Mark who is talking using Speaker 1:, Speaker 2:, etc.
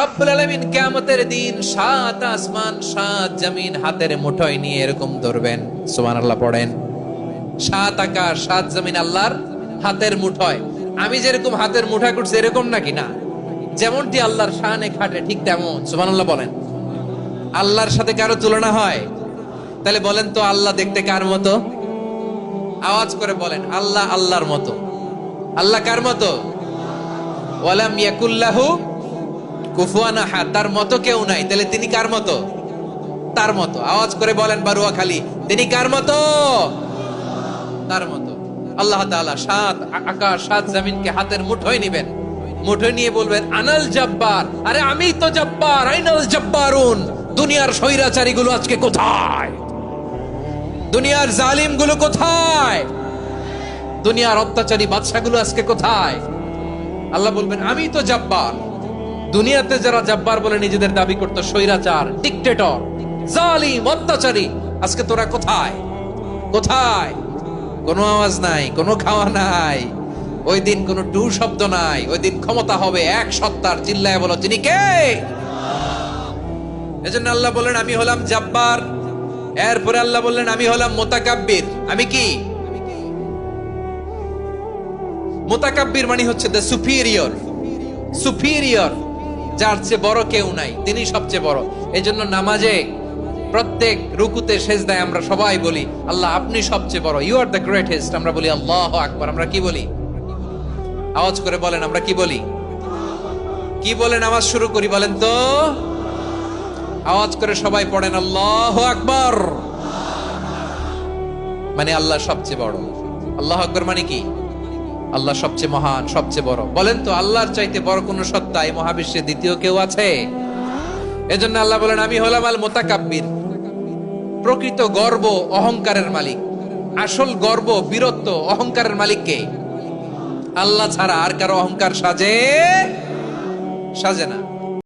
Speaker 1: রব্বুল আলামিন কিয়ামতের দিন সাত আসমান সাত জমিন হাতের মুঠোয় নিয়ে এরকম ধরবেন। সুবহানাল্লাহ পড়েন। সাত আকাশ সাত জমিন আল্লাহর হাতের মুঠোয়। আমি যেরকম হাতের মুঠা করছি এরকম নাকি? না, যেমনটি আল্লাহর শানে খাটে ঠিক তেমন। সুবহানাল্লাহ বলেন। আল্লাহর সাথে কারো তুলনা হয়? তাহলে বলেন তো আল্লাহ দেখতে কার মতো? আওয়াজ করে বলেন, আল্লাহ আল্লাহর মতো। আল্লাহ কার মতো? ওয়ালাম ইয়াকুল্লাহু কুফুয়ান আহাদ, তার মতো কেউ নাই। তাহলে তিনি কার মতো? তার মতো। আওয়াজ করে বলেন বারুয়াখালী, তিনি কার মতো? তার মতো। আল্লাহ তাআলা সাত আকাশ সাত জমিনকে হাতের মুঠোয় নিবেন, মুঠোয় নিয়ে বলবেন আনাল জব্বার। আরে আমি তো জব্বার, আইনাল জব্বারুন। দুনিয়ার স্বৈরাচারী গুলো আজকে কোথায়? দুনিয়ার জালিম গুলো কোথায়? দুনিয়ার অত্যাচারী বাদশাগুলো আজকে কোথায়? আল্লাহ বলবেন আমি তো জব্বার। দুনিয়াতে যারা জব্বার বলে নিজেদের দাবি করতো, স্বৈরাচার, ডিক্টেটর, জালিম, অত্যাচারী, আজকে তোরা কোথায়? কোথায়? কোনো আওয়াজ নাই, কোনো খাওয়া নাই। ওই দিন কোনো টু শব্দ নাই। ওই দিন ক্ষমতা হবে এক সত্তার। চিল্লায় বলো তিনি কে? এজন্য আল্লাহ বললেন আমি হলাম জব্বার। এরপরে আল্লাহ বললেন আমি হলাম মুতাকাব্বির। আমি কি? মুতাকাব্বির মানে হচ্ছে দ্য সুপিরিয়র। সুপিরিয়র, যার চেয়ে বড় কেউ নাই, তিনি সবচেয়ে বড়। এজন্য নামাজে প্রত্যেক রুকুতে সেজদায় আমরা সবাই বলি আল্লাহ আপনি সবচেয়ে বড়, ইউ আর দ্য গ্রেটেস্ট। আমরা বলি আল্লাহু আকবার। আমরা কি বলি? আওয়াজ করে বলেন, আমরা কি বলি? কি বলে নামাজ শুরু করি বলেন তো? আওয়াজ করে সবাই পড়েন আল্লাহু আকবার। মানে আল্লাহ সবচেয়ে বড়। আল্লাহু আকবার মানে কি? আল্লাহ সবচেয়ে মহান, সবচেয়ে বড়। বলেন তো আল্লাহর চাইতে বড় কোন সত্তা এই মহাবিশ্বে দ্বিতীয় কেউ আছে? এজন্য আল্লাহ বলেন আমি হলাম আল মুতাকাব্বির। প্রকৃত গর্ব অহংকারের মালিক। আসল গর্ব, বীরত্ব, অহংকারের মালিক কে? আল্লাহ ছাড়া আর কারো অহংকার সাজে? সাজে না।